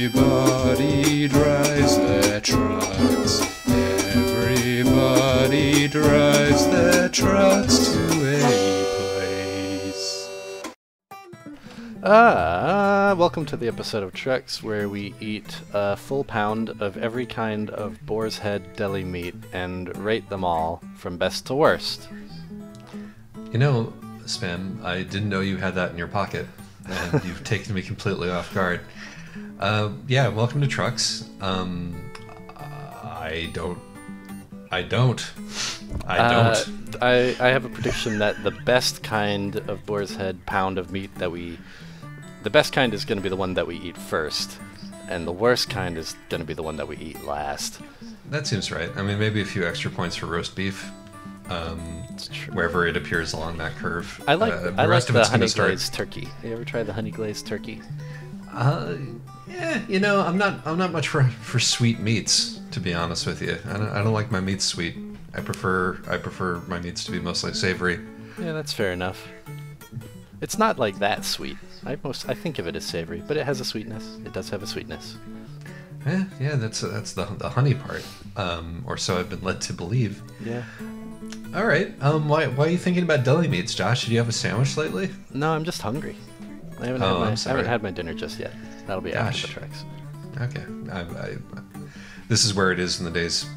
Everybody drives their trucks. Everybody drives their trucks to a place. Welcome to the episode of Trucks where we eat a full pound of every kind of boar's head deli meat and rate them all from best to worst. You know, Spam, I didn't know you had that in your pocket, and you've taken me completely off guard. Yeah, welcome to Trucks. I don't. I have a prediction that the best kind of boar's head pound of meat the best kind is going to be the one that we eat first, and the worst kind is going to be the one that we eat last. That seems right. I mean, maybe a few extra points for roast beef, wherever it appears along that curve. I like the honey glazed turkey. You ever tried the honey glazed turkey? Yeah, you know, I'm not much for sweet meats, to be honest with you. I don't like my meats sweet. I prefer my meats to be mostly savory. Yeah, that's fair enough. It's not like that sweet. I think of it as savory, but it has a sweetness. It does have a sweetness. Yeah, that's the honey part, or so I've been led to believe. Yeah. All right. Why are you thinking about deli meats, Josh? Did you have a sandwich lately? No, I'm just hungry. I haven't had my dinner just yet. That'll be after the Trucks. Okay. This is where it is in the day's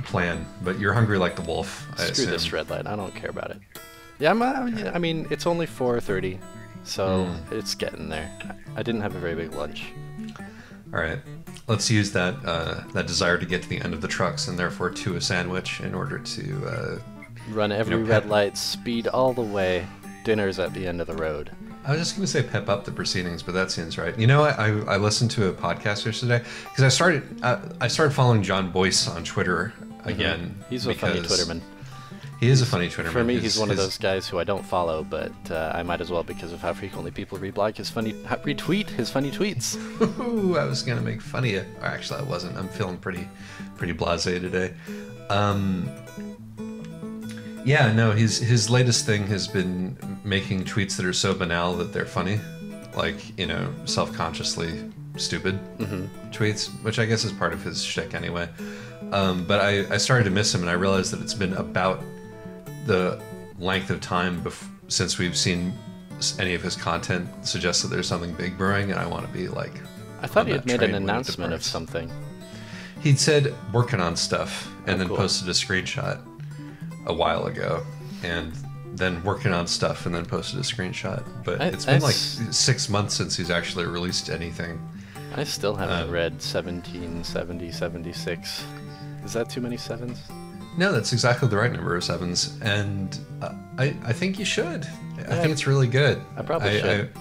plan, but you're hungry like the wolf. Screw this red light. I don't care about it. Yeah, I mean, it's only 4:30, so it's getting there. I didn't have a very big lunch. All right. Let's use that desire to get to the end of the Trucks and therefore to a sandwich in order to run every red light, speed all the way. Dinner's at the end of the road. I was just going to say pep up the proceedings, but that seems right. You know, I listened to a podcast yesterday because I started following John Boyce on Twitter again. He's a funny Twitterman. He is a funny Twitterman. For me, he's one of those guys who I don't follow, but I might as well because of how frequently people retweet his funny tweets. Ooh, I was going to make fun of you. Or actually, I wasn't. I'm feeling pretty blasé today. Yeah, no, his latest thing has been making tweets that are so banal that they're funny. Like, you know, self-consciously stupid tweets, which I guess is part of his shtick anyway. But I started to miss him, and I realized that it's been about the length of time since we've seen any of his content suggest that there's something big brewing, and I want to be like... I thought he had made an announcement of something. He'd said working on stuff, and then cool. posted a screenshot a while ago, and then working on stuff, and then posted a screenshot. But it's been like 6 months since he's actually released anything. I still haven't read 1770, 76. Is that too many sevens? No, that's exactly the right number of sevens, and I think you should. I think it's really good. I probably should.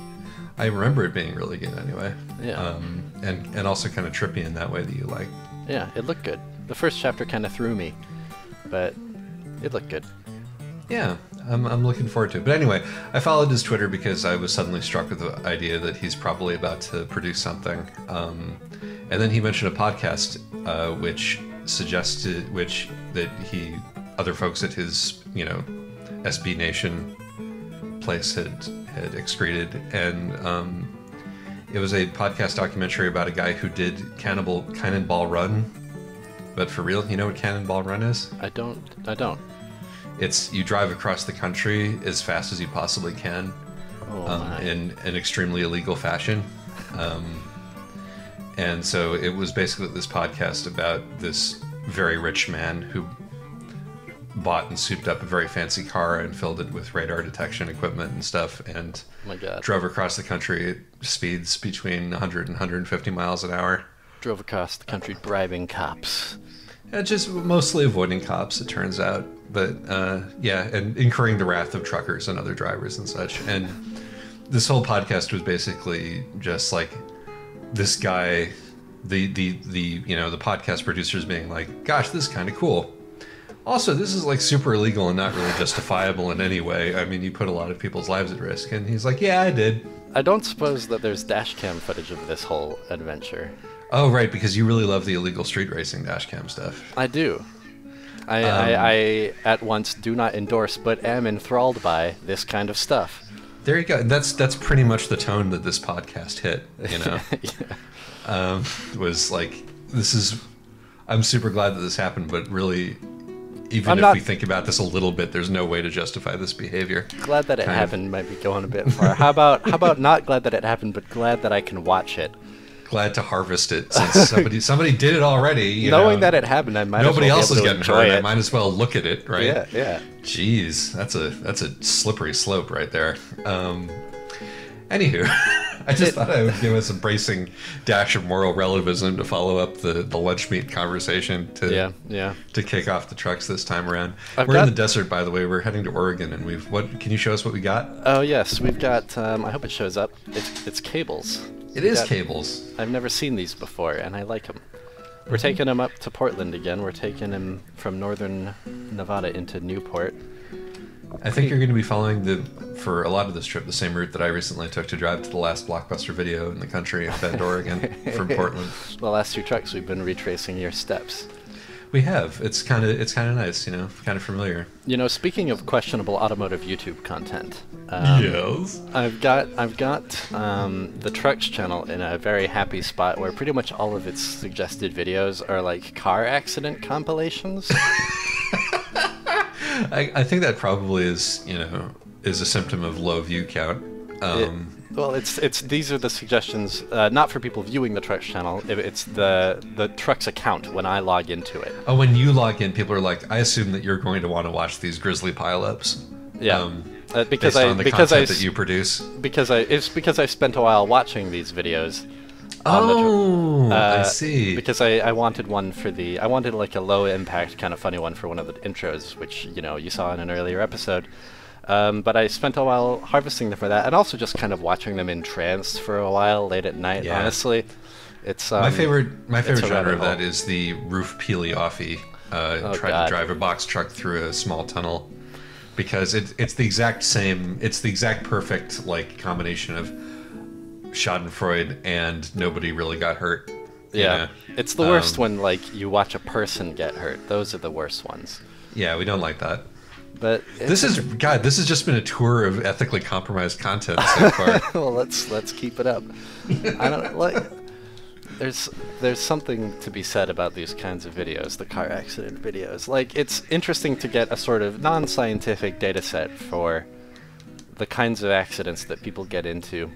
I remember it being really good anyway. Yeah. And also kind of trippy in that way that you like. Yeah, it looked good. The first chapter kind of threw me, but it looked good. Yeah, I'm looking forward to it. But anyway, I followed his Twitter because I was suddenly struck with the idea that he's probably about to produce something. And then he mentioned a podcast, which suggested that other folks at his, SB Nation place had excreted, and it was a podcast documentary about a guy who did Cannonball Run, but for real. You know what Cannonball Run is? I don't. It's you drive across the country as fast as you possibly can, in an extremely illegal fashion. And so it was basically this podcast about this very rich man who bought and souped up a very fancy car and filled it with radar detection equipment and stuff, and drove across the country at speeds between 100 and 150 miles an hour. Drove across the country bribing cops. Just mostly avoiding cops, it turns out. But and incurring the wrath of truckers and other drivers and such. And this whole podcast was basically just like this guy, the podcast producers being like, "Gosh, this is kind of cool. Also, this is like super illegal and not really justifiable in any way. I mean, you put a lot of people's lives at risk." And he's like, "Yeah, I did." I don't suppose that there's dash cam footage of this whole adventure. Oh, right, because you really love the illegal street racing dash cam stuff. I do. I at once do not endorse, but am enthralled by this kind of stuff. There you go. That's pretty much the tone that this podcast hit. You know, was like, this is. I'm super glad that this happened, but really, even if we think about this a little bit, there's no way to justify this behavior. Glad that it happened might be going a bit far. How about not glad that it happened, but glad that I can watch it. Glad to harvest it since somebody did it already. Knowing that it happened, I might. Nobody as well else is getting hurt. I might as well look at it, right? Yeah, yeah. Jeez, that's a slippery slope right there. Anywho, I just thought I would give us a bracing dash of moral relativism to follow up the lunch meat conversation to kick off the trucks this time around. We're in the desert, by the way. We're heading to Oregon, and can you show us what we got? Oh yes, we've got. I hope it shows up. It's cables. It is cables. I've never seen these before, and I like them. We're taking them up to Portland again. We're taking them from northern Nevada into Newport. I think you're going to be following for a lot of this trip, the same route that I recently took to drive to the last Blockbuster video in the country of Bend, Oregon, from Portland. The last 2 trucks, we've been retracing your steps. We have. It's kind of nice, kind of familiar. Speaking of questionable automotive YouTube content, yes, I've got the Trucks channel in a very happy spot where pretty much all of its suggested videos are like car accident compilations. I think that probably is a symptom of low view count. Well, these are the suggestions, not for people viewing the Trucks channel. It's the Trucks account when I log into it. Oh, when you log in, people are like, I assume that you're going to want to watch these grisly pileups. Yeah, based on the content that you produce. Because I spent a while watching these videos. I see. Because I wanted one I wanted like a low impact kind of funny one for one of the intros, which you saw in an earlier episode. But I spent a while harvesting them for that, and also just kind of watching them in trance for a while late at night. Yeah. Honestly, it's my favorite genre of that is the roof peely offy. Try to drive a box truck through a small tunnel, because it's the exact perfect like combination of Schadenfreude and nobody really got hurt. Yeah, it's the worst when like you watch a person get hurt. Those are the worst ones. Yeah, we don't like that. But this has just been a tour of ethically compromised content so far. Well, let's keep it up. I don't like. There's something to be said about these kinds of videos, the car accident videos. Like, it's interesting to get a sort of non-scientific data set for the kinds of accidents that people get into.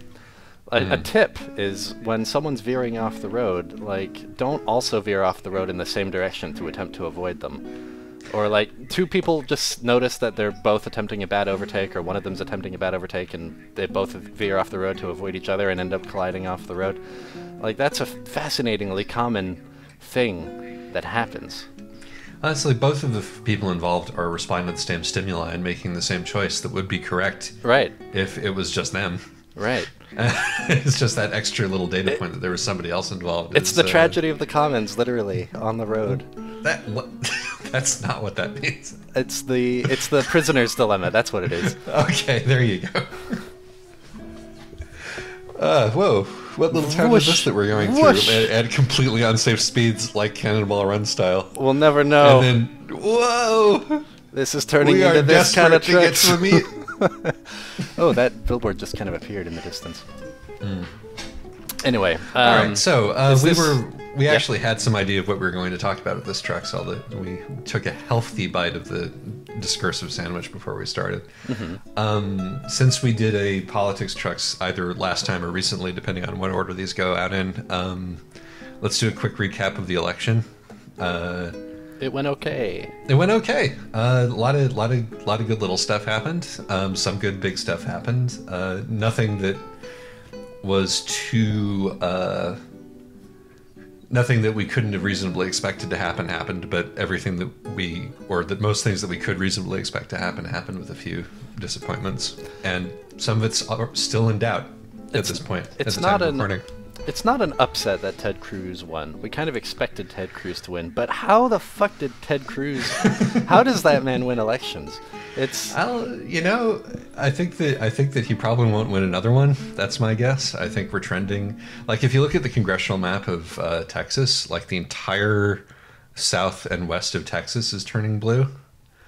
A tip is when someone's veering off the road, like, don't also veer off the road in the same direction to attempt to avoid them. Or like 2 people just notice that they're both attempting a bad overtake, or one of them's attempting a bad overtake, and they both veer off the road to avoid each other and end up colliding off the road. Like, that's a fascinatingly common thing that happens. Honestly, both of the people involved are responding to the same stimuli and making the same choice that would be correct. Right. If it was just them. Right. It's just that extra little data point that there was somebody else involved. It's the tragedy of the commons, literally, on the road. That's not what that means. It's the prisoner's dilemma. That's what it is. Okay, there you go. Whoa! What little town is this that we're going through at completely unsafe speeds, like Cannonball Run style? We'll never know. And then, whoa! This is turning into this kind of trip. To get to meet. Oh, that billboard just kind of appeared in the distance. Anyway, all right. So we actually had some idea of what we were going to talk about with this truck. So we took a healthy bite of the discursive sandwich before we started. Mm-hmm. Since we did a politics trucks either last time or recently, depending on what order these go out in, let's do a quick recap of the election. It went okay. It went okay. A lot of good little stuff happened. Some good big stuff happened. Nothing that was too nothing that we couldn't have reasonably expected to happen happened, but everything that most things that we could reasonably expect to happen happened, with a few disappointments, and some of it's still in doubt at this point. It's not an upset that Ted Cruz won. We kind of expected Ted Cruz to win, but how the fuck did Ted Cruz? How does that man win elections? I think that he probably won't win another one. That's my guess. I think we're trending. Like, if you look at the congressional map of Texas, like the entire south and west of Texas is turning blue.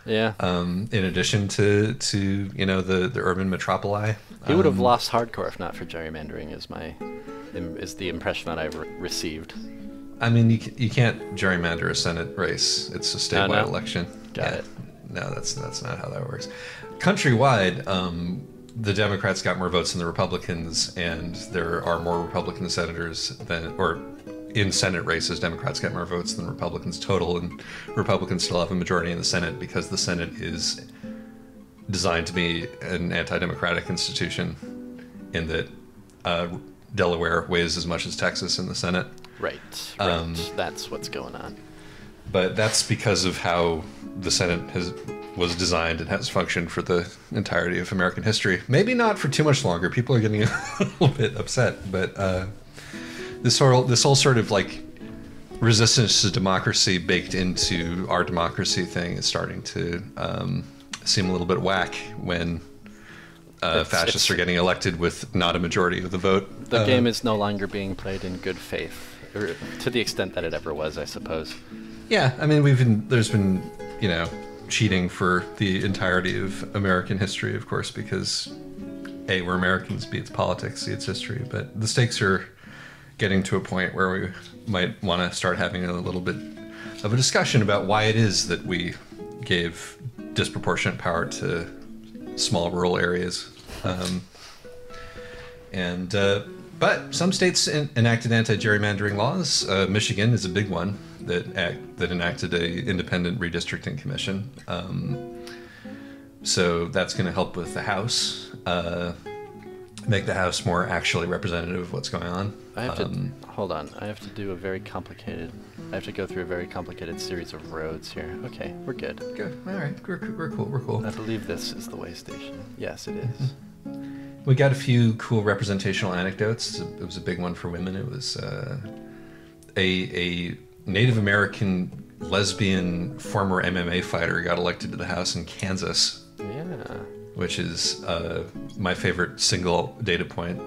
Yeah. In addition to the urban metropoli. He would have lost hardcore if not for gerrymandering. Is the impression that I've received. I mean, you can't gerrymander a Senate race. It's a statewide election. Got it. No, that's not how that works. Countrywide, the Democrats got more votes than the Republicans, and there are more Republican senators in Senate races. Democrats get more votes than Republicans total, and Republicans still have a majority in the Senate because the Senate is designed to be an anti-democratic institution in that Delaware weighs as much as Texas in the Senate. Right. That's what's going on. But that's because of how the Senate was designed and has functioned for the entirety of American history. Maybe not for too much longer. People are getting a little bit upset, but this whole sort of like resistance to democracy baked into our democracy thing is starting to seem a little bit whack when fascists are getting elected with not a majority of the vote. The game is no longer being played in good faith, or to the extent that it ever was, I suppose. Yeah, I mean, there's been, cheating for the entirety of American history, of course, because A, we're Americans, B, it's politics, C, it's history. But the stakes are getting to a point where we might want to start having a little bit of a discussion about why it is that we gave disproportionate power to small rural areas. But some states enacted anti-gerrymandering laws. Michigan is a big one that enacted a independent redistricting commission. So that's going to help with the House, make the House more actually representative of what's going on. Hold on. I have to go through a very complicated series of roads here. Okay, we're good. Good. All right. We're cool. I believe this is the way station. Yes, it is. We got a few cool representational anecdotes. It was a big one for women. It was a Native American lesbian former MMA fighter got elected to the House in Kansas. Yeah. Which is my favorite single data point.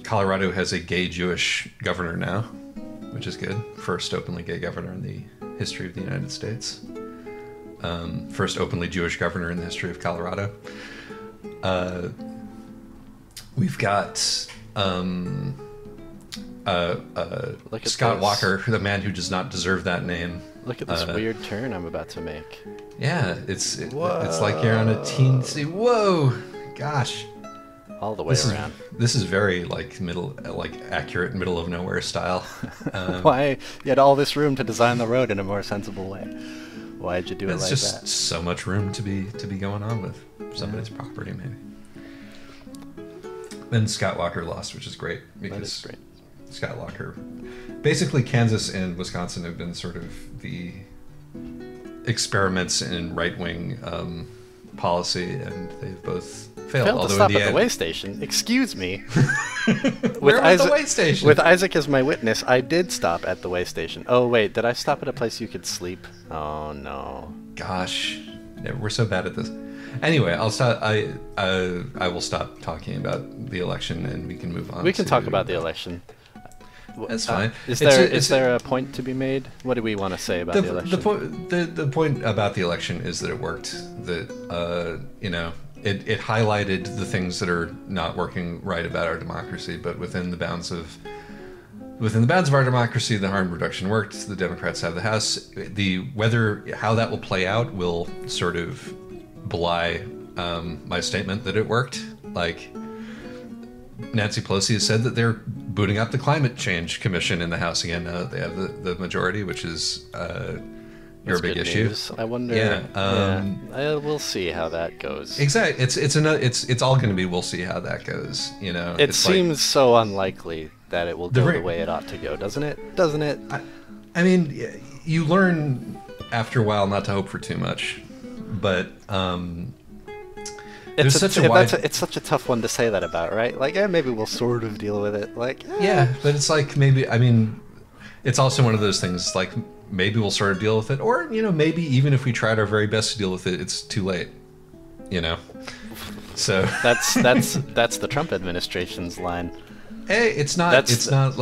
Colorado has a gay Jewish governor now, which is good. First openly gay governor in the history of the United States. First openly Jewish governor in the history of Colorado. We've got Scott Walker, the man who does not deserve that name. Look at this weird turn I'm about to make. Yeah, it's like you're on a teen. Whoa, gosh. All the way around. This is very accurate middle of nowhere style. Why you had all this room to design the road in a more sensible way? Why'd you do it like that? It's just so much room to be going on with somebody's property, maybe. Then Scott Walker lost, which is great because that is great. Scott Walker, basically Kansas and Wisconsin have been sort of the experiments in right-wing policy, and they've both failed. To stop at the way station. Excuse me. Where was the way station? With Isaac as my witness, I did stop at the way station. Oh wait, did I stop at a place you could sleep? Oh no. Gosh, yeah, we're so bad at this. Anyway, I'll stop. I will stop talking about the election, and we can move on. We can talk about the election. That's fine. Is there a point to be made? What do we want to say about the election? The point about the election is that it worked. That it highlighted the things that are not working right about our democracy, but within the bounds of our democracy, the harm reduction worked. The Democrats have the House. How that will play out will sort of belie my statement that it worked. Like, Nancy Pelosi has said that they're booting up the Climate Change Commission in the House again now that they have the majority, which is your big issue. News. I wonder. Yeah, we'll see how that goes. Exactly. It's all going to be. We'll see how that goes. It seems so unlikely that it will go the way it ought to go, doesn't it? Doesn't it? I mean, you learn after a while not to hope for too much, but it's such a tough one to say that about, right? Like, maybe we'll sort of deal with it. Like, yeah, but it's like maybe. I mean, it's also one of those things. Like, maybe we'll sort of deal with it, or maybe even if we tried our very best to deal with it, it's too late. So that's the Trump administration's line. Hey, it's not. It's not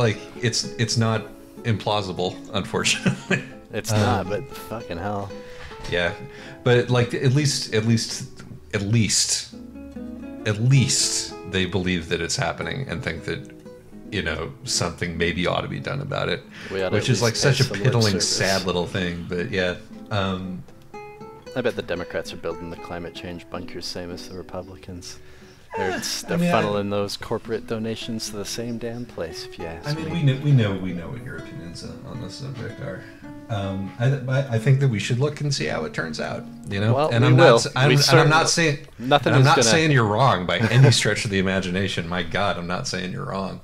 implausible, unfortunately. It's not, but fucking hell. Yeah, but like at least they believe that it's happening and think that, you know, something maybe ought to be done about it, which is like such a piddling, sad little thing. But yeah, I bet the Democrats are building the climate change bunkers, same as the Republicans. They're funneling those corporate donations to the same damn place, if you ask me. we know what your opinions on this subject are. I think that we should look and see how it turns out. You know, well, and I'm not saying you're wrong by any stretch of the imagination. My God, I'm not saying you're wrong.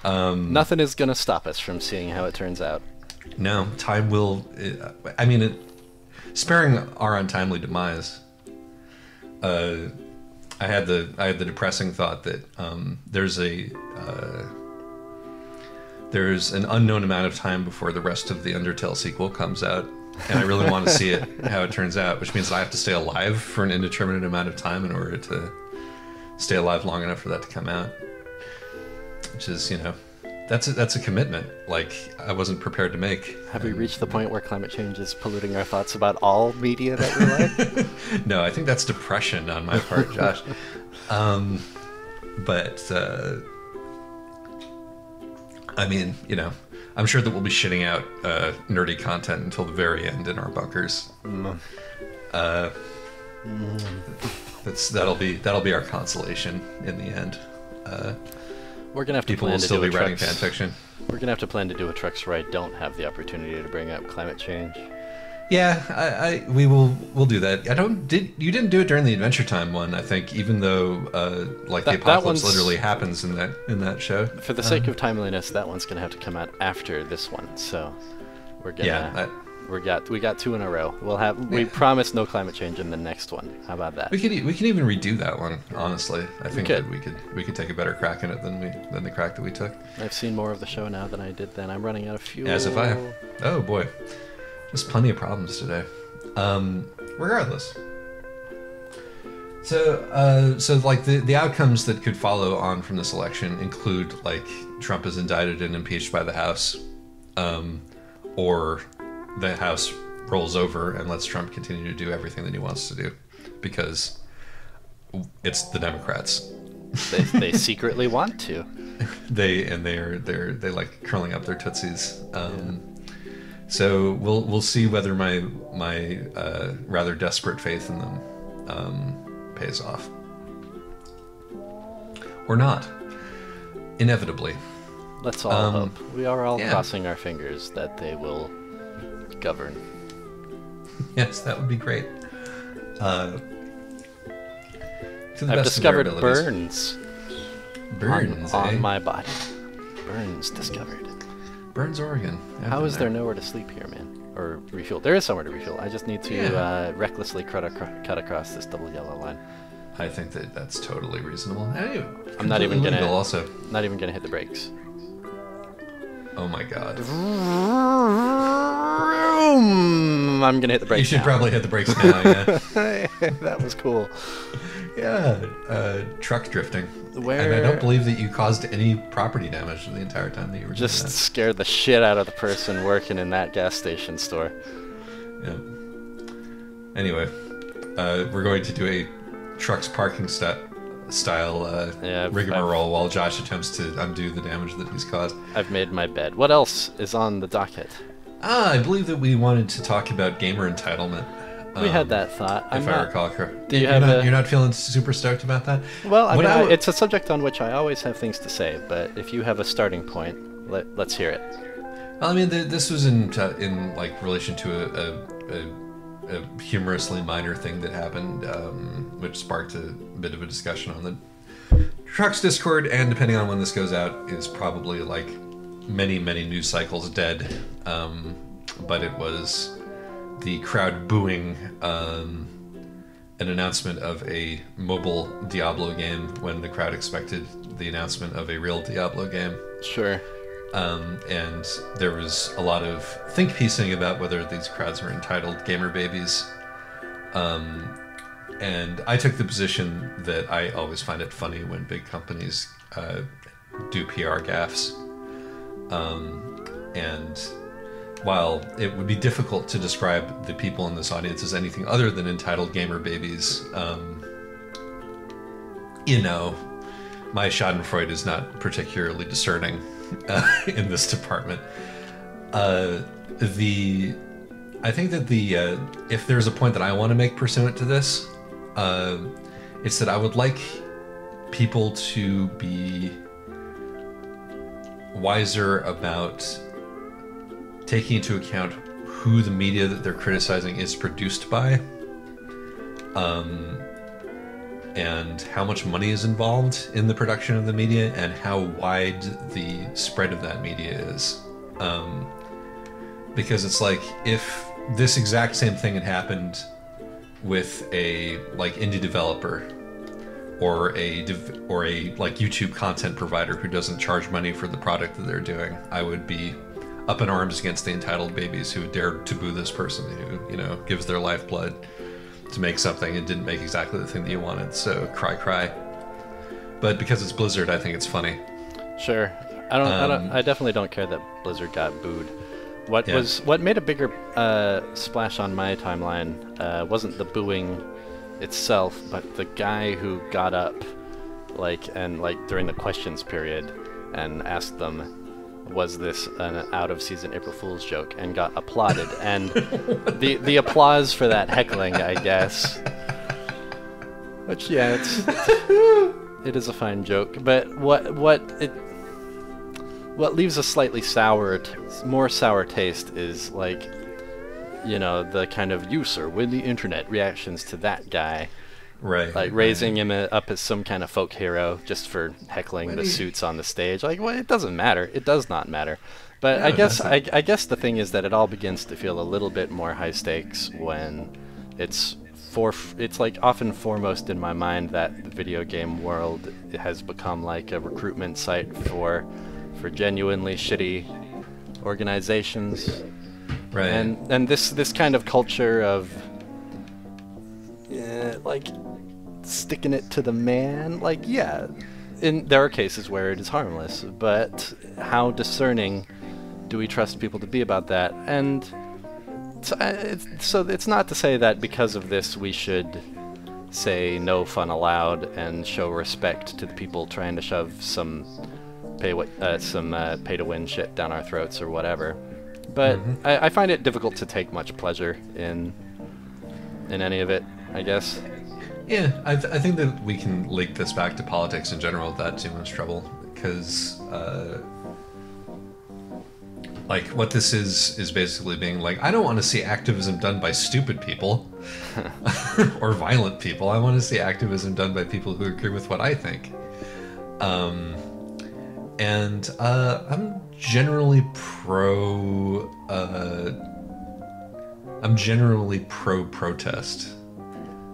Nothing is going to stop us from seeing how it turns out. No, time will. Sparing our untimely demise. I had the depressing thought that there's an unknown amount of time before the rest of the Undertale sequel comes out, and I really want to see how it turns out, which means that I have to stay alive for an indeterminate amount of time in order to stay alive long enough for that to come out. Which is, you know, that's a commitment like I wasn't prepared to make. Have we reached the point where climate change is polluting our thoughts about all media that we like? No, I think that's depression on my part, Josh. But I mean, you know, I'm sure that we'll be shitting out nerdy content until the very end in our bunkers. That'll be our consolation in the end. We're gonna have to People plan will to still do be a writing Trucks. fan fiction. We're gonna have to plan to do a Trucks where I don't have the opportunity to bring up climate change. Yeah, we'll do that. You didn't do it during the Adventure Time one, I think, even though the apocalypse literally happens in that show. For the sake of timeliness, that one's gonna have to come out after this one. So we're gonna we got two in a row. We promise no climate change in the next one. How about that? We can even redo that one. Honestly, I think that we could take a better crack in it than the crack that we took. I've seen more of the show now than I did then. I'm running out of fuel. As if I. Oh boy, there's plenty of problems today. Regardless. So like the outcomes that could follow on from this election include like Trump is indicted and impeached by the House, or the House rolls over and lets Trump continue to do everything that he wants to do, because it's the Democrats. They secretly want to. They're like curling up their tootsies. So we'll see whether my rather desperate faith in them pays off or not. Inevitably. Let's all hope. We are all crossing our fingers that they will govern. Yes, that would be great. I've discovered burns. Burns on my body. Burns discovered. Burns, Oregon. How is there nowhere to sleep here, man? Or refuel? There is somewhere to refuel. I just need to recklessly cut across this double yellow line. I think that's totally reasonable. I'm not even gonna hit the brakes. Oh my God. I'm gonna hit the brakes. You should now. probably hit the brakes now, yeah. That was cool. Yeah, truck drifting. And I don't believe that you caused any property damage the entire time that you were just doing that. Scared the shit out of the person working in that gas station store. Yeah. Anyway, we're going to do a trucks parking style rigmarole while Josh attempts to undo the damage that he's caused. I've made my bed. What else is on the docket? I believe that we wanted to talk about gamer entitlement. We had that thought. If I recall correctly. You're not feeling super stoked about that? Well, it's a subject on which I always have things to say, but if you have a starting point, let's hear it. Well, I mean, this was in like relation to a humorously minor thing that happened, which sparked a bit of a discussion on the Trucks Discord, and depending on when this goes out, is probably like many news cycles dead. But it was the crowd booing an announcement of a mobile Diablo game when the crowd expected the announcement of a real Diablo game. Sure. And there was a lot of think piecing about whether these crowds were entitled gamer babies. And I took the position that I always find it funny when big companies do PR gaffes. And while it would be difficult to describe the people in this audience as anything other than entitled gamer babies, you know, my Schadenfreude is not particularly discerning in this department. I think that if there's a point that I want to make pursuant to this, it's that I would like people to be wiser about taking into account who the media that they're criticizing is produced by, and how much money is involved in the production of the media, and how wide the spread of that media is. Because it's like, if this exact same thing had happened with a like indie developer or a like YouTube content provider who doesn't charge money for the product that they're doing, I would be up in arms against the entitled babies who dared to boo this person who, you know, gives their lifeblood to make something and didn't make exactly the thing that you wanted. So cry. But because it's Blizzard, I think it's funny. Sure. I definitely don't care that Blizzard got booed. What made a bigger splash on my timeline wasn't the booing itself, but the guy who got up during the questions period and asked them, was this an out-of-season April Fool's joke, and got applauded. And the applause for that heckling, I guess, which, yeah, it is a fine joke, but what leaves a slightly more sour taste is, like, you know, the kind of "you sir win the internet" reactions to that guy. Right. Like raising him up as some kind of folk hero just for heckling the suits on the stage. Like, well, it doesn't matter. It does not matter. But yeah, I guess the thing is that it all begins to feel a little bit more high stakes when it's like often foremost in my mind that the video game world has become like a recruitment site for genuinely shitty organizations. Right. And this kind of culture of like sticking it to the man, like, yeah, there are cases where it is harmless, but how discerning do we trust people to be about that? And so it's not to say that because of this we should say no fun allowed and show respect to the people trying to shove some pay to win shit down our throats or whatever. But I find it difficult to take much pleasure in any of it, I guess. Yeah, I think that we can link this back to politics in general without too much trouble, because like what this is basically being like, I don't want to see activism done by stupid people or violent people. I want to see activism done by people who agree with what I think. And I'm generally pro protest,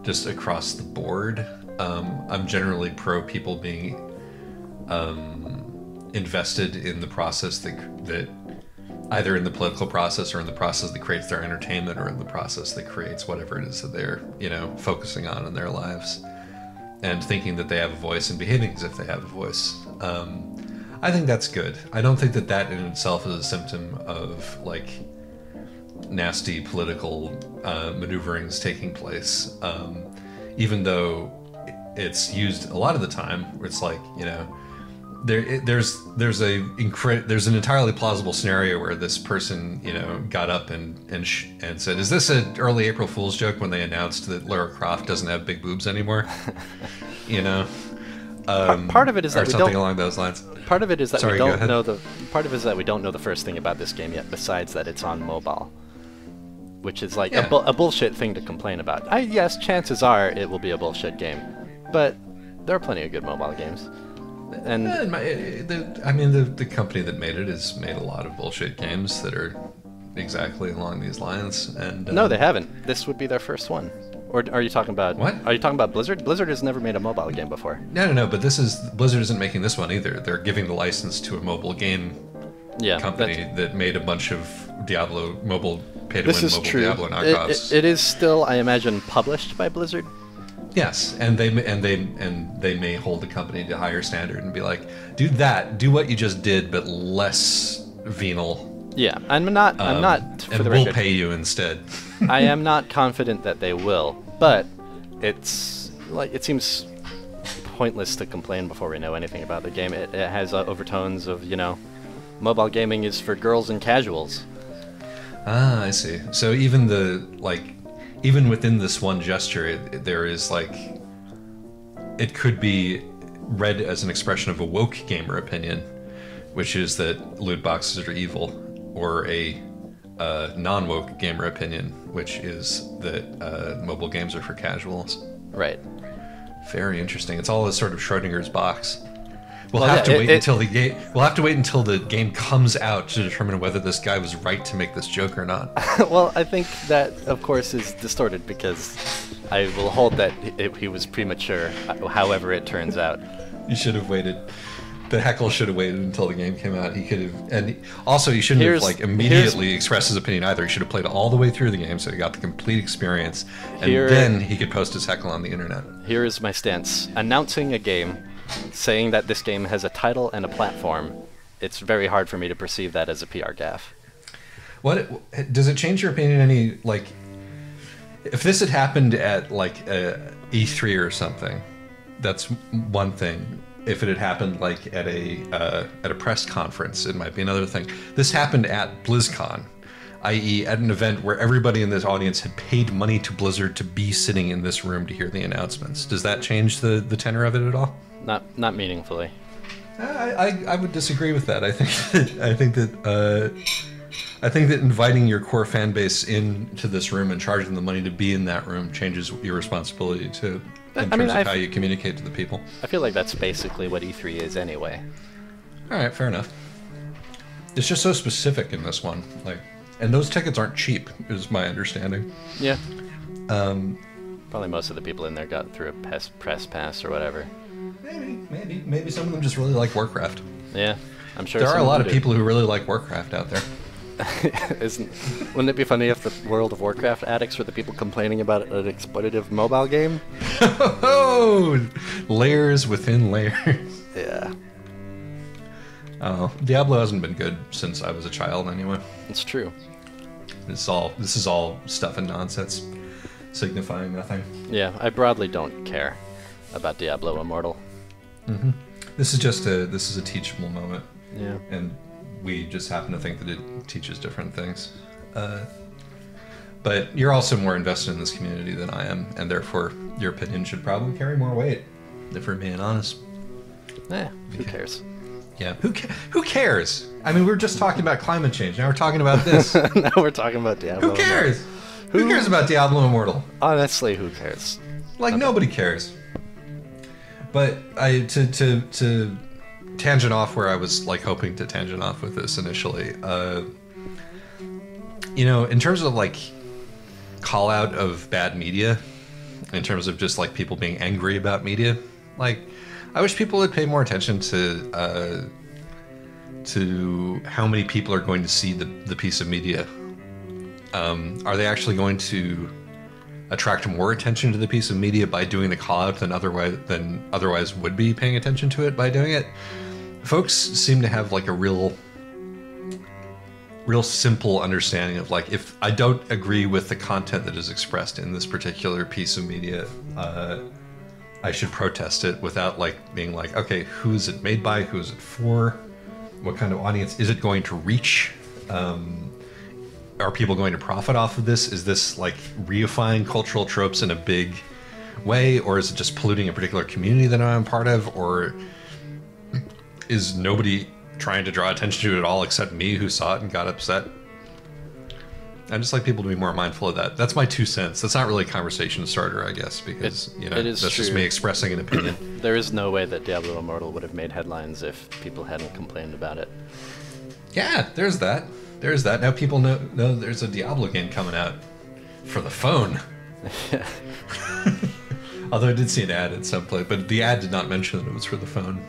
just across the board. I'm generally pro people being invested in the process that either in the political process or in the process that creates their entertainment or in the process that creates whatever it is that they're, you know, focusing on in their lives, and thinking that they have a voice and behaving as if they have a voice. I think that's good. I don't think that in itself is a symptom of like nasty political maneuverings taking place, even though it's used a lot of the time where it's like, you know, there's an entirely plausible scenario where this person, you know, got up and said, is this an early April Fool's joke, when they announced that Lara Croft doesn't have big boobs anymore? You know, part of it is that or something along those lines. Part of it is that we don't know the first thing about this game yet, besides that it's on mobile, which is like a bullshit thing to complain about. Yes, chances are it will be a bullshit game, but there are plenty of good mobile games. And the company that made it has made a lot of bullshit games that are exactly along these lines. And no, they haven't. This would be their first one. Or are you talking about what? Are you talking about Blizzard? Blizzard has never made a mobile game before. No. But Blizzard isn't making this one either. They're giving the license to a mobile game company that made a bunch of Diablo mobile pay-to-win mobile true. Diablo knockoffs. It is still, I imagine, published by Blizzard. Yes, and they may hold the company to a higher standard and be like, do what you just did, but less venal. Yeah, I'm not for and the we'll record. pay you instead. I am not confident that they will, but it seems pointless to complain before we know anything about the game. It has overtones of, mobile gaming is for girls and casuals. Ah, I see. So even even within this one gesture, there is it could be read as an expression of a woke gamer opinion, which is that loot boxes are evil, or a non-woke gamer opinion, which is that mobile games are for casuals. Right. Very interesting. It's all a sort of Schrodinger's box. We'll Well, have yeah, to wait until the game. We'll have to wait until the game comes out to determine whether this guy was right to make this joke or not. Well, I think that, of course, is distorted because I will hold that he was premature, however it turns out. You should have waited. The heckle should have waited until the game came out. He could have, and also he shouldn't have immediately expressed his opinion either. He should have played all the way through the game so he got the complete experience, and then he could post his heckle on the internet. Here is my stance: announcing a game, saying that this game has a title and a platform. It's very hard for me to perceive that as a PR gaffe. What does it change your opinion any? If this had happened at E3 or something, that's one thing. If it had happened at a press conference, it might be another thing. This happened at BlizzCon, i.e. at an event where everybody in this audience had paid money to Blizzard to be sitting in this room to hear the announcements. Does that change the tenor of it at all? Not meaningfully. I would disagree with that. I think that inviting your core fan base into this room and charging them money to be in that room changes your responsibility too. In terms of how you communicate to the people. I feel like that's basically what E3 is anyway. All right, fair enough. It's just so specific in this one, and those tickets aren't cheap, is my understanding. Yeah. Probably most of the people in there got through a press pass or whatever. Maybe some of them just really like Warcraft. Yeah, I'm sure there are a lot of people who really like Warcraft out there. Wouldn't it be funny if the World of Warcraft addicts were the people complaining about an exploitative mobile game? Oh, layers within layers. Yeah. Oh, Diablo hasn't been good since I was a child anyway. It's true. This is all stuff and nonsense, signifying nothing. Yeah, I broadly don't care about Diablo Immortal. Mm-hmm. This is a teachable moment. Yeah. And we just happen to think that it teaches different things. But you're also more invested in this community than I am, and therefore your opinion should probably carry more weight, if we're being honest. Who cares? Yeah, who cares? I mean, we were just talking about climate change. Now we're talking about this. Now we're talking about Diablo. Who cares? Who cares about Diablo Immortal? Honestly, who cares? Nobody cares. But to tangent off where I was hoping to tangent off with this initially, in terms of call out of bad media, in terms of just people being angry about media, I wish people would pay more attention to how many people are going to see the piece of media. Are they actually going to attract more attention to the piece of media by doing the call out than otherwise would be paying attention to it by doing it? Folks seem to have a real simple understanding of if I don't agree with the content that is expressed in this particular piece of media, I should protest it without being okay, who is it made by? Who is it for? What kind of audience is it going to reach? Are people going to profit off of this? Is this reifying cultural tropes in a big way, or is it just polluting a particular community that I'm part of, or is nobody trying to draw attention to it at all except me who saw it and got upset? I'd just like people to be more mindful of that. That's my 2 cents. That's not really a conversation starter, I guess, because that's true. just me expressing an opinion. There is no way that Diablo Immortal would have made headlines if people hadn't complained about it. Yeah, there's that. Now people know there's a Diablo game coming out for the phone. Although I did see an ad at some place, but the ad did not mention that it was for the phone.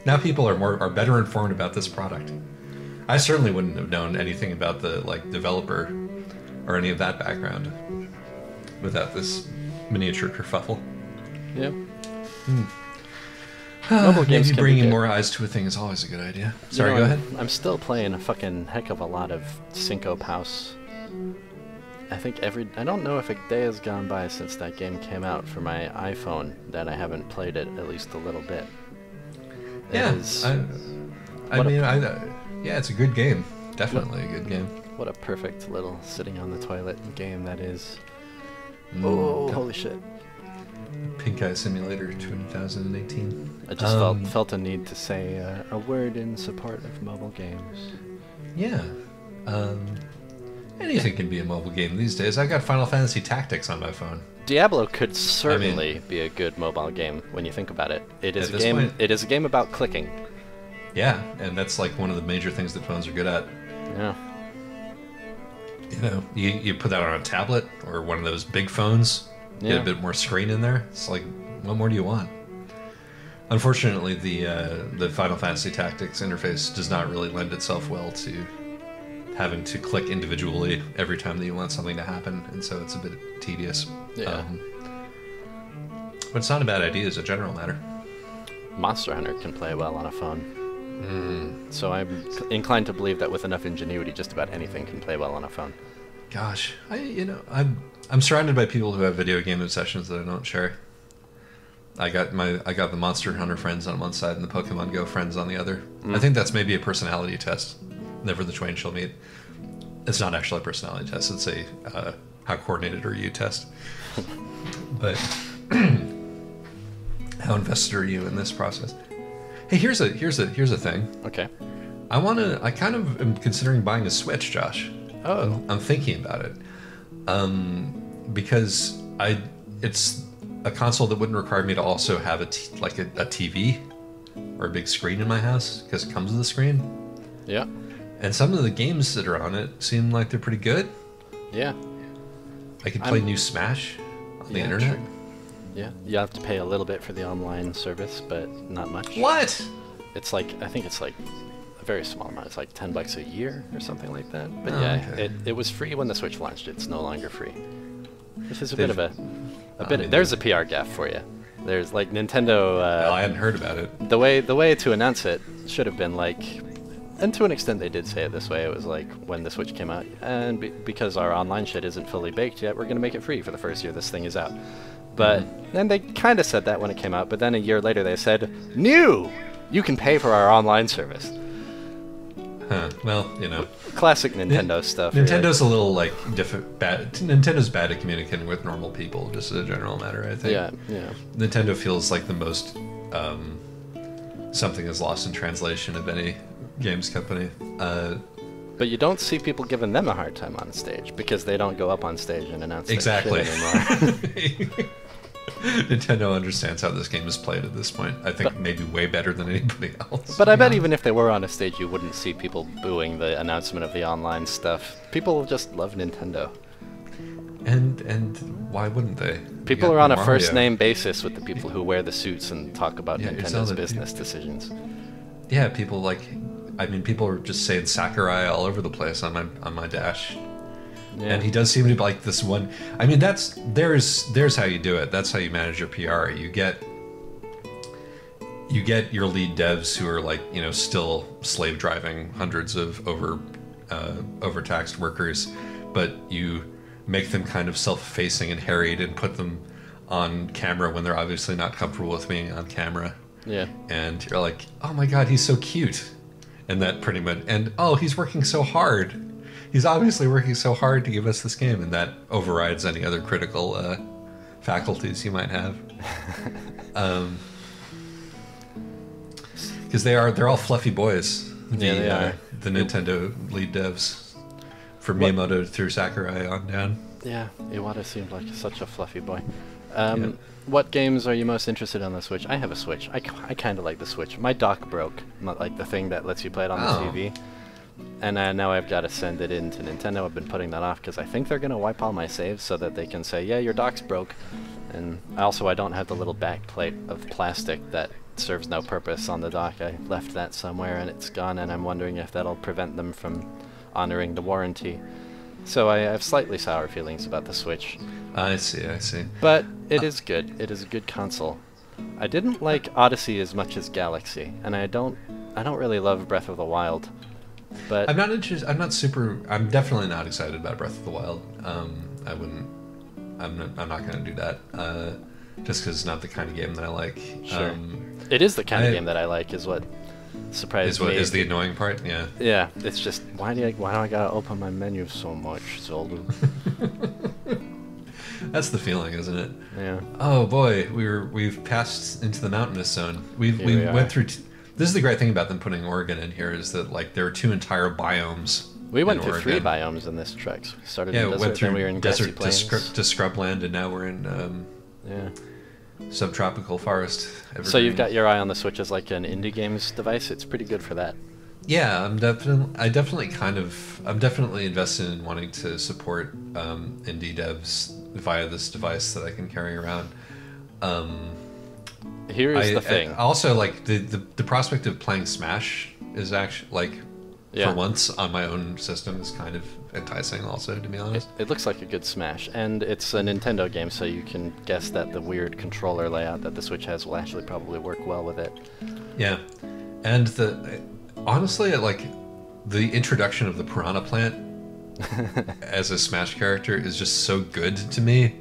Now people are better informed about this product. I certainly wouldn't have known anything about the developer or any of that background without this miniature kerfuffle. Yeah. Mobile games Maybe can be bringing good. more eyes to a thing is always a good idea. You Sorry, know, go ahead. I'm still playing a fucking heck of a lot of Syncope House. I think I don't know if a day has gone by since that game came out for my iPhone that I haven't played it at least a little bit. Yeah, yeah, it's a good game. Definitely a good game. What a perfect little sitting on the toilet game that is. Mm. Oh, holy shit. Pink Eye Simulator 2018. I just felt a need to say a word in support of mobile games. Yeah. Anything can be a mobile game these days. I got Final Fantasy Tactics on my phone. Diablo could certainly be a good mobile game when you think about it. It is a game. Point, it is a game about clicking. Yeah, and that's like one of the major things that phones are good at. Yeah. You know, you put that on a tablet or one of those big phones. Yeah. Get a bit more screen in there. It's like, what more do you want? Unfortunately, the Final Fantasy Tactics interface does not really lend itself well to having to click individually every time that you want something to happen, and so it's a bit tedious. Yeah. But it's not a bad idea as a general matter. Monster Hunter can play well on a phone. So I'm inclined to believe that with enough ingenuity, just about anything can play well on a phone. Gosh, I'm surrounded by people who have video game obsessions that I don't share. I got the Monster Hunter friends on one side and the Pokemon Go friends on the other. I think that's maybe a personality test. Never the twain shall meet. It's not actually a personality test. It's a how coordinated are you test. But how invested are you in this process? Hey, here's a thing. Okay. I kind of am considering buying a Switch, Josh. Oh. I'm thinking about it. Because it's a console that wouldn't require me to also have a TV or a big screen in my house because it comes with a screen. Yeah. And some of the games that are on it seem like they're pretty good. Yeah. I could play new Smash on the internet. True. Yeah. You have to pay a little bit for the online service, but not much. What? It's like, I think it's like a very small amount. It's like $10 a year or something like that. But Oh, yeah, okay. it was free when the Switch launched. It's no longer free. Which is a They've- bit of there's a PR gaffe for you. There's like Nintendo. Well, I hadn't heard about it. The way to announce it should have been like, and to an extent they did say it this way. It was like when the Switch came out, and because our online shit isn't fully baked yet, we're gonna make it free for the first year this thing is out. But then they kind of said that when it came out. But then a year later they said, "New, you can pay for our online service." Huh. Well, you know. Classic Nintendo stuff. really. Nintendo Nintendo's bad at communicating with normal people, just as a general matter, I think. Yeah, yeah. Nintendo feels like the most something is lost in translation of any games company. But you don't see people giving them a hard time on stage because they don't go up on stage and announce Exactly. their shit anymore. Nintendo understands how this game is played at this point. I think maybe way better than anybody else. But I bet even if they were on a stage, you wouldn't see people booing the announcement of the online stuff. People just love Nintendo. And why wouldn't they? People You are got on a Mario. first name basis with the people who wear the suits and talk about Yeah, Nintendo's Zelda, business decisions. Yeah, people people are just saying Sakurai all over the place on my dash. Yeah. And he does seem to be like this one. I mean, there's how you do it. That's how you manage your PR. You get your lead devs who are like, you know, still slave driving hundreds of overtaxed workers, but you make them kind of self-effacing and harried and put them on camera when they're obviously not comfortable with being on camera. Yeah. And you're like, oh my god, he's so cute. And that pretty much, and oh, he's working so hard. He's obviously working so hard to give us this game, and that overrides any other critical faculties you might have. Because they're all fluffy boys. Yeah, they are. The Nintendo lead devs, from Miyamoto through Sakurai on down. Yeah, Iwata seemed like such a fluffy boy. Yeah. What games are you most interested in on the Switch? I have a Switch. I kind of like the Switch. My dock broke, not like the thing that lets you play it on Oh. the TV. And now I've got to send it in to Nintendo. I've been putting that off because I think they're going to wipe all my saves so that they can say, yeah, your dock's broke. And also I don't have the little back plate of plastic that serves no purpose on the dock. I left that somewhere and it's gone, and I'm wondering if that'll prevent them from honoring the warranty. So I have slightly sour feelings about the Switch. I see. But it is good. It is a good console. I didn't like Odyssey as much as Galaxy, and I don't really love Breath of the Wild. But I'm not interested. I'm definitely not excited about Breath of the Wild. I wouldn't. I'm not going to do that. Just because it's not the kind of game that I like. Sure. It is the kind of game that I like. Is what surprised me. Is the annoying part? Yeah. Yeah. It's just why do I gotta open my menu so much, Zelda? That's the feeling, isn't it? Yeah. Oh boy, we've passed into the mountainous zone. We we went through. This is the great thing about them putting Oregon in here is that like there are 2 entire biomes. We went through Oregon. 3 biomes in this trek. So we started in we desert, went through then we were in desert grassy to, plains. to scrubland, and now we're in Yeah. subtropical forest. So you've evergreen. got your eye on the Switch as like an indie games device. It's pretty good for that. Yeah, I'm definitely invested in wanting to support indie devs via this device that I can carry around. Here's the thing. I also, like the prospect of playing Smash is actually like Yeah. for once on my own system is kind of enticing. Also, to be honest. It looks like a good Smash, and it's a Nintendo game, so you can guess that the weird controller layout that the Switch has will actually probably work well with it. Yeah, and honestly, like the introduction of the Piranha Plant as a Smash character is just so good to me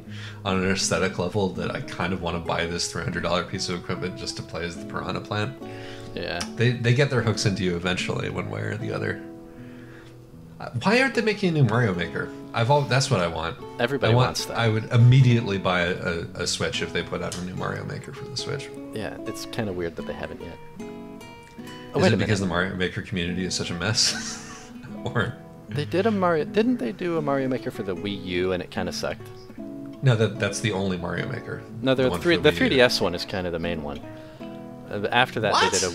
on an aesthetic level that I kind of want to buy this $300 piece of equipment just to play as the Piranha Plant. Yeah. They get their hooks into you eventually, one way or the other. Why aren't they making a new Mario Maker? That's what I want. Everybody wants that. I would immediately buy a Switch if they put out a new Mario Maker for the Switch. Yeah, it's kind of weird that they haven't yet. Oh, Is wait it a because minute. the Mario Maker community is such a mess? Or They did a Mario. Didn't they do a Mario Maker for the Wii U and it kind of sucked? no, that's the only Mario Maker. No, the one for the Wii U. 3DS one is kind of the main one. After that, What? they did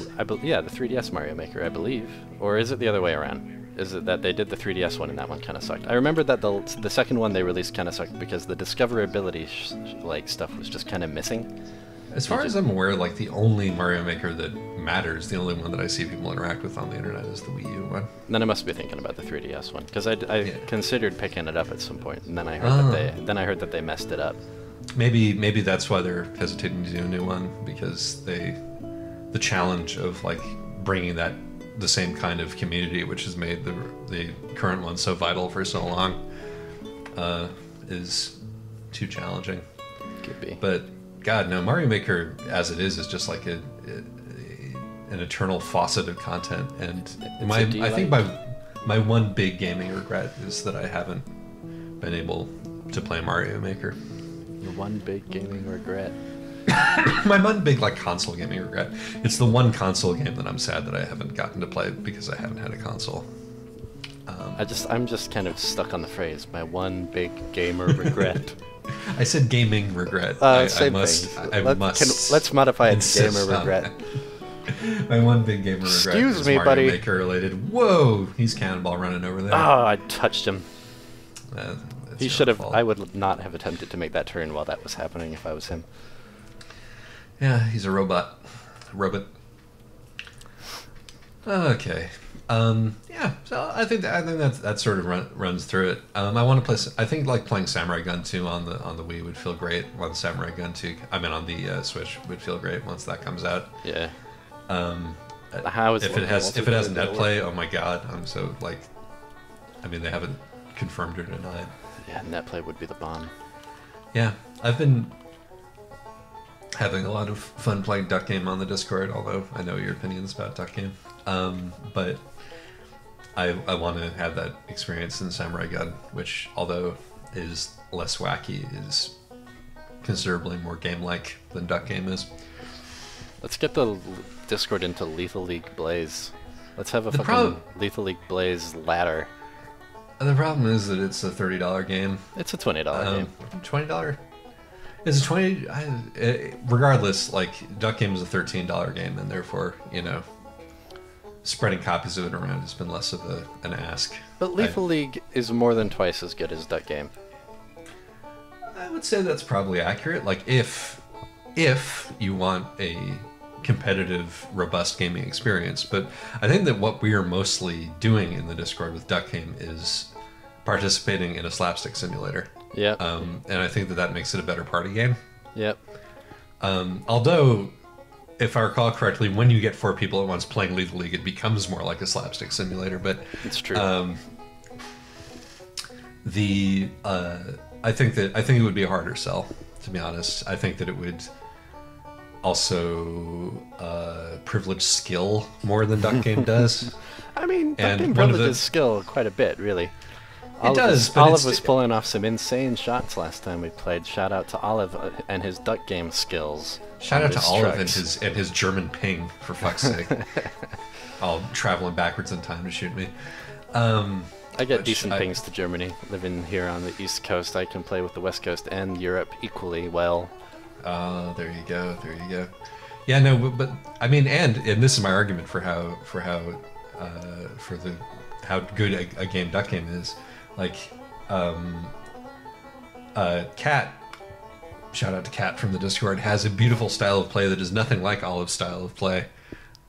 the 3DS Mario Maker, I believe, or is it the other way around? Is it that they did the 3DS one and that one kind of sucked? I remember that the second one they released kind of sucked because the discoverability like stuff was just kind of missing. As far as I'm aware, like the only Mario Maker that matters, the only one that I see people interact with on the internet is the Wii U one. Then I must be thinking about the 3DS one because I Yeah. considered picking it up at some point, and then I heard that they messed it up. Maybe that's why they're hesitating to do a new one, because the challenge of like bringing the same kind of community which has made the current one so vital for so long is too challenging. Could be. But God, no, Mario Maker as it is just like an eternal faucet of content, and I think my one big gaming regret is that I haven't been able to play Mario Maker. The one big gaming regret. My one big like console gaming regret. It's the one console game that I'm sad that I haven't gotten to play because I haven't had a console. I'm just kind of stuck on the phrase. My one big gamer regret. I said gaming regret. Same thing. Let's modify it to gamer regret. My one big gamer regret Excuse is me, Mario buddy. Maker related. Whoa, he's cannonball running over there. Oh, I touched him. That's He your should have. fault. I would not have attempted to make that turn while that was happening if I was him. Yeah, he's a robot. Okay. Yeah. So I think that sort of runs through it. I want to play. I think like playing Samurai Gun 2 on the Wii would feel great. On Samurai Gun 2, on the Switch would feel great once that comes out. Yeah. If it has net play, oh my god, I'm so like. I mean, they haven't confirmed or denied. Yeah, netplay would be the bomb. Yeah, I've been having a lot of fun playing Duck Game on the Discord, although I know your opinions about Duck Game. But I want to have that experience in Samurai Gun, which, although is less wacky, is considerably more game-like than Duck Game is. Let's get the Discord into Lethal League Blaze. Let's have a The fucking Lethal League Blaze ladder. The problem is that it's a $30 game. It's a $20 game. $20? Is it 20? Regardless, like Duck Game is a $13 game, and therefore, spreading copies of it around has been less of an ask. But Lethal League is more than twice as good as Duck Game. I would say that's probably accurate. Like if you want a competitive, robust gaming experience, but I think that what we are mostly doing in the Discord with Duck Game is participating in a slapstick simulator. Yep. And I think that makes it a better party game. Yep. Although, if I recall correctly, when you get 4 people at once playing Lethal League, it becomes more like a slapstick simulator. But It's true. I think it would be a harder sell, to be honest. I think that it would also privilege skill more than Duck Game does. I mean, that and game one of privileges skill quite a bit, really. But Olive was pulling off some insane shots last time we played. Shout out to Olive and his Duck Game skills. Shout on out to his Olive trucks. and his German ping, for fuck's sake. All traveling backwards in time to shoot me. I get decent pings to Germany. Living here on the East Coast, I can play with the West Coast and Europe equally well. There you go. There you go. Yeah, no, but I mean, and this is my argument for how good a game Duck Game is. Like, Kat, shout out to Kat from the Discord, has a beautiful style of play that is nothing like Olive's style of play,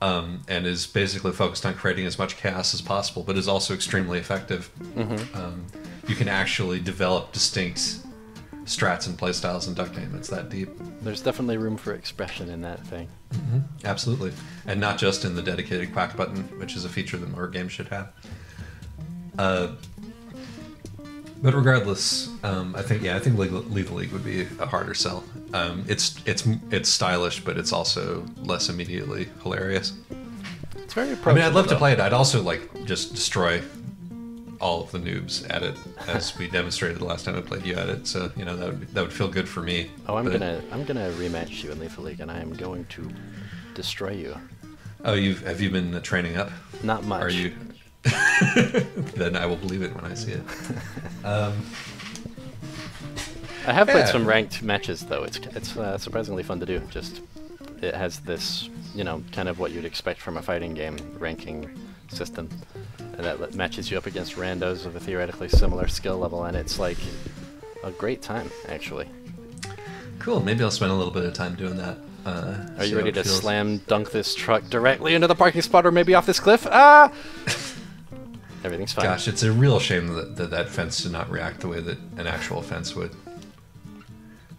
and is basically focused on creating as much chaos as possible, but is also extremely effective. You can actually develop distinct strats and playstyles in Duck Game. It's that deep. There's definitely room for expression in that thing. Absolutely. And not just in the dedicated quack button, which is a feature that more games should have. But regardless, I think Lethal League would be a harder sell. It's stylish, but it's also less immediately hilarious. It's very I mean, I'd love to play it. I'd also like just destroy all of the noobs at it, as we demonstrated the last time I played you at it. So that would feel good for me. Oh, I'm gonna rematch you in Lethal League, and I am going to destroy you. Oh, have you been training up? Not much. Are you? Then I will believe it when I see it. I have played some ranked matches though. It's surprisingly fun to do. Just it has this, kind of what you'd expect from a fighting game ranking system, and that matches you up against randos of a theoretically similar skill level, and it's like a great time actually. Cool. Maybe I'll spend a little bit of time doing that. Are you ready to slam dunk this truck directly into the parking spot, or maybe off this cliff? Ah! Everything's fine. Gosh, it's a real shame that fence did not react the way that an actual fence would.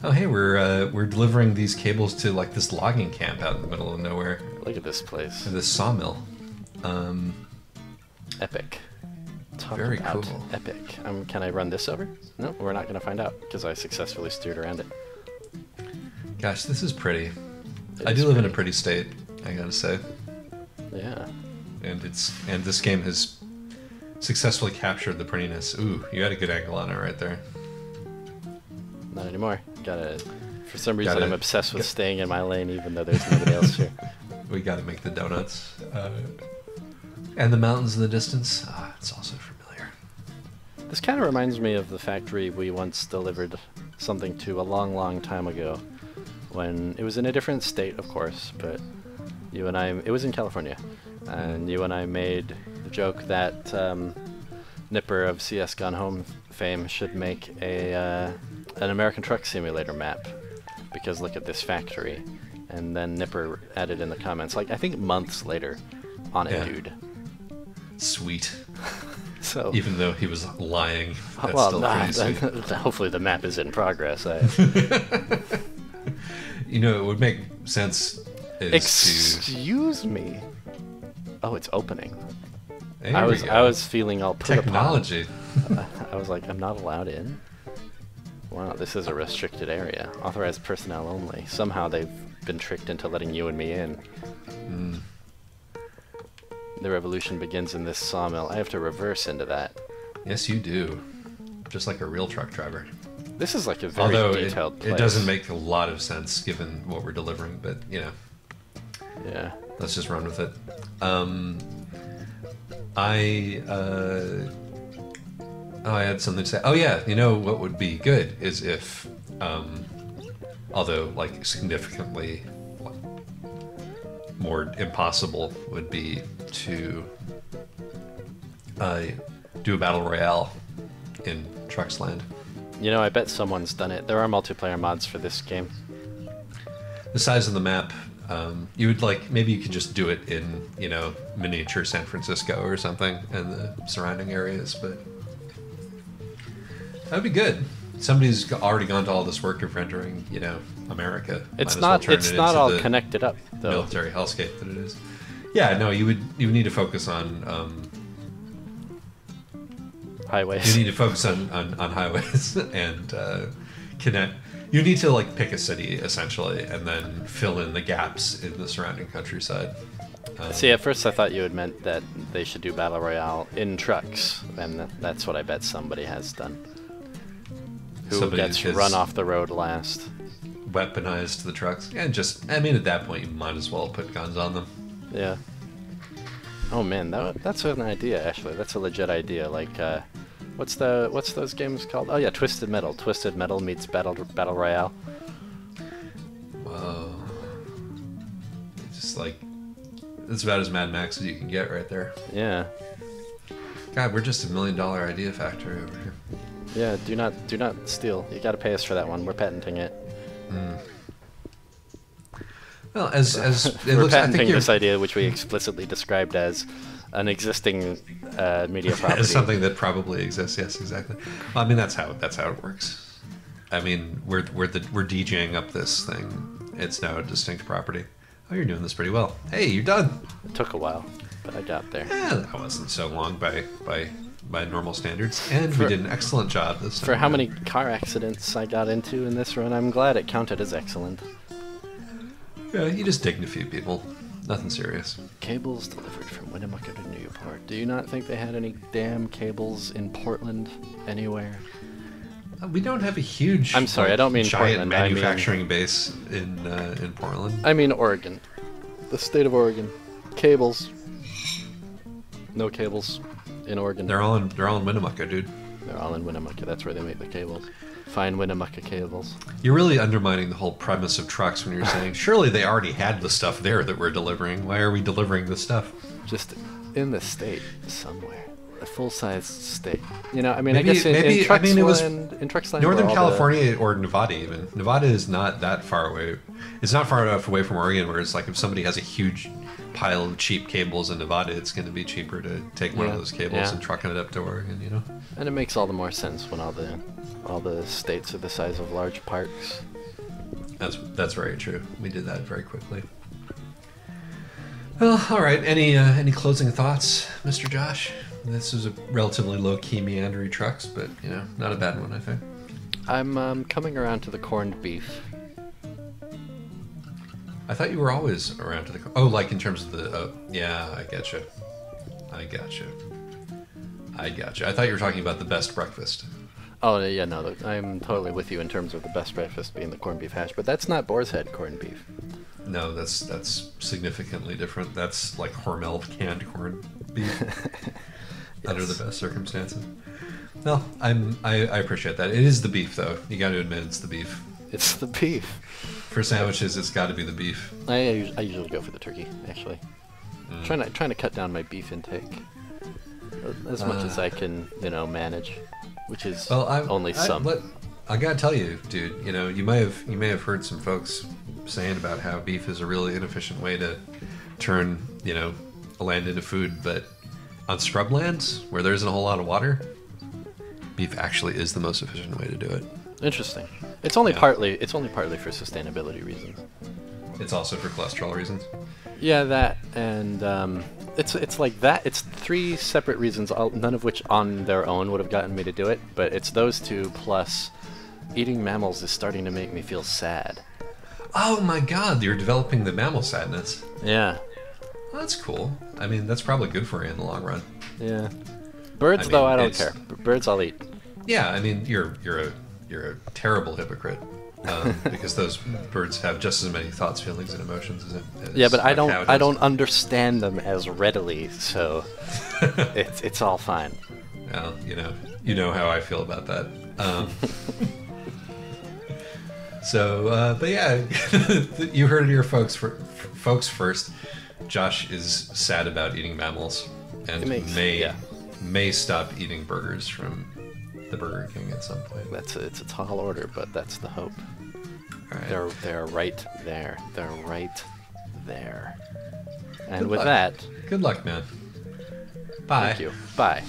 Oh, hey, we're delivering these cables to like this logging camp out in the middle of nowhere. Look at this place. This sawmill. Epic. Talk Very about cool. epic. Can I run this over? No, we're not going to find out because I successfully steered around it. Gosh, this is pretty. It I is do live in a pretty. pretty state, I gotta say. Yeah. And this game has successfully captured the prettiness. Ooh, you had a good angle on it right there. Not anymore. For some reason, I'm obsessed with staying in my lane even though there's nobody else here. We gotta make the donuts. And the mountains in the distance. It's also familiar. This kind of reminds me of the factory we once delivered something to a long, long time ago, when it was in a different state, of course, but it was in California, and you and I made the joke that Nipper of CS Gone Home fame should make an American Truck Simulator map, because look at this factory. And then Nipper added in the comments, like, I think months later, on it, dude. Sweet. So even though he was lying, that's well, still pretty sweet. Hopefully the map is in progress. It would make sense. Excuse me. Oh, it's opening. There I we go. was feeling all put Technology. upon. I was like, I'm not allowed in? Wow, this is a restricted area. Authorized personnel only. Somehow they've been tricked into letting you and me in. The revolution begins in this sawmill. I have to reverse into that. Yes, you do. Just like a real truck driver. This is like a very detailed place. It doesn't make a lot of sense given what we're delivering, but Yeah. let's just run with it. I had something to say. Oh yeah, what would be good is if, although like significantly more impossible, would be to do a battle royale in Trucksland. I bet someone's done it. There are multiplayer mods for this game. The size of the map, you would maybe you could just do it in miniature San Francisco or something and the surrounding areas, but that would be good. somebody's already gone to all this work of rendering, America. It's Might as well not. turn It's it not into all the connected up though. military hellscape that it is. Yeah, no, you need to focus on Highways. you need to focus on highways and connect. You need to like pick a city essentially, and then fill in the gaps in the surrounding countryside. See, at first I thought you had meant that they should do Battle Royale in trucks, and that's what I bet somebody has done. Who Somebody gets has run off the road last. Weaponized the trucks, and I mean, at that point, you might as well put guns on them. Yeah. Oh man, that's an idea. Actually, that's a legit idea. Like, what's those games called? Oh yeah, Twisted Metal. Twisted Metal meets Battle Royale. Whoa! Just like it's about as Mad Max as you can get right there. Yeah. God, we're just $1 million idea factory over here. Yeah. Do not steal. You got to pay us for that one. We're patenting it. Well, as it We're looks, I think patenting you're this idea, which we explicitly described as an existing media property. as something that probably exists. Yes, exactly. Well, I mean, that's how it works. I mean, we're DJing up this thing. It's now a distinct property. Oh, you're doing this pretty well. Hey, you're done. It took a while, but I got there. That wasn't so long by normal standards, and we did an excellent job this time. For how many car accidents I got into in this run, I'm glad it counted as excellent. Yeah, you just digged a few people. Nothing serious. Cables delivered from Winnemucca to Newport. Do you not think they had any damn cables in Portland anywhere? We don't have a huge. I'm sorry, I don't mean giant Portland, I mean- manufacturing base in Portland. I mean Oregon. The state of Oregon. Cables. No cables in Oregon. They're all in Winnemucca, dude. They're all in Winnemucca. That's where they make the cables. Fine Winnemucca cables. You're really undermining the whole premise of trucks when you're saying, surely they already had the stuff there that we're delivering. Why are we delivering the stuff? Just in the state somewhere. A full-size state. I mean, Maybe- I guess in maybe- I mean, it was Trucksland, Northern where all the- California or Nevada even. Nevada is not that far away. It's not far enough away from Oregon where it's like if somebody has a huge pile of cheap cables in Nevada, it's going to be cheaper to take one of Yeah, those cables yeah. and trucking it up to Oregon, And it makes all the more sense when all the states are the size of large parks. That's very true. We did that very quickly. Well, all right. Any closing thoughts, Mr. Josh? This is a relatively low-key meandery trucks, but not a bad one, I think. I'm coming around to the corned beef. I thought you were always around to the. Oh, like in terms of the. Yeah, I getcha. I thought you were talking about the best breakfast. Oh yeah, no, I'm totally with you in terms of the best breakfast being the corned beef hash, but that's not Boar's Head corned beef. No, that's significantly different. That's like Hormel canned corned beef under the best circumstances. No, I appreciate that. It is the beef, though. You got to admit it's the beef. It's the beef. For sandwiches, it's got to be the beef. I usually go for the turkey, actually. Trying to cut down my beef intake as much as I can, manage, which is only some. I gotta tell you, dude. You may have heard some folks saying about how beef is a really inefficient way to turn a land into food, but on scrublands where there isn't a whole lot of water, beef actually is the most efficient way to do it. Interesting. It's only partly for sustainability reasons. It's also for cholesterol reasons. Yeah, that and it's like that. It's three separate reasons, none of which on their own would have gotten me to do it. But it's those two plus eating mammals is starting to make me feel sad. Oh my God, you're developing the mammal sadness. Yeah. Well, that's cool. I mean, that's probably good for you in the long run. Yeah. Birds, though, I don't care. Birds, I'll eat. Yeah, I mean, you're a terrible hypocrite. Because those birds have just as many thoughts, feelings, and emotions as yeah, but I cow don't does. understand them as readily, so it's all fine. Well, you know how I feel about that. But yeah, you heard it here, folks. Folks first. Josh is sad about eating mammals, and may stop eating burgers from the Burger King at some point. It's a tall order, but that's the hope. All right. They're right there. They're right there. And Good with luck. that, Good luck, man. Bye. thank you. Bye.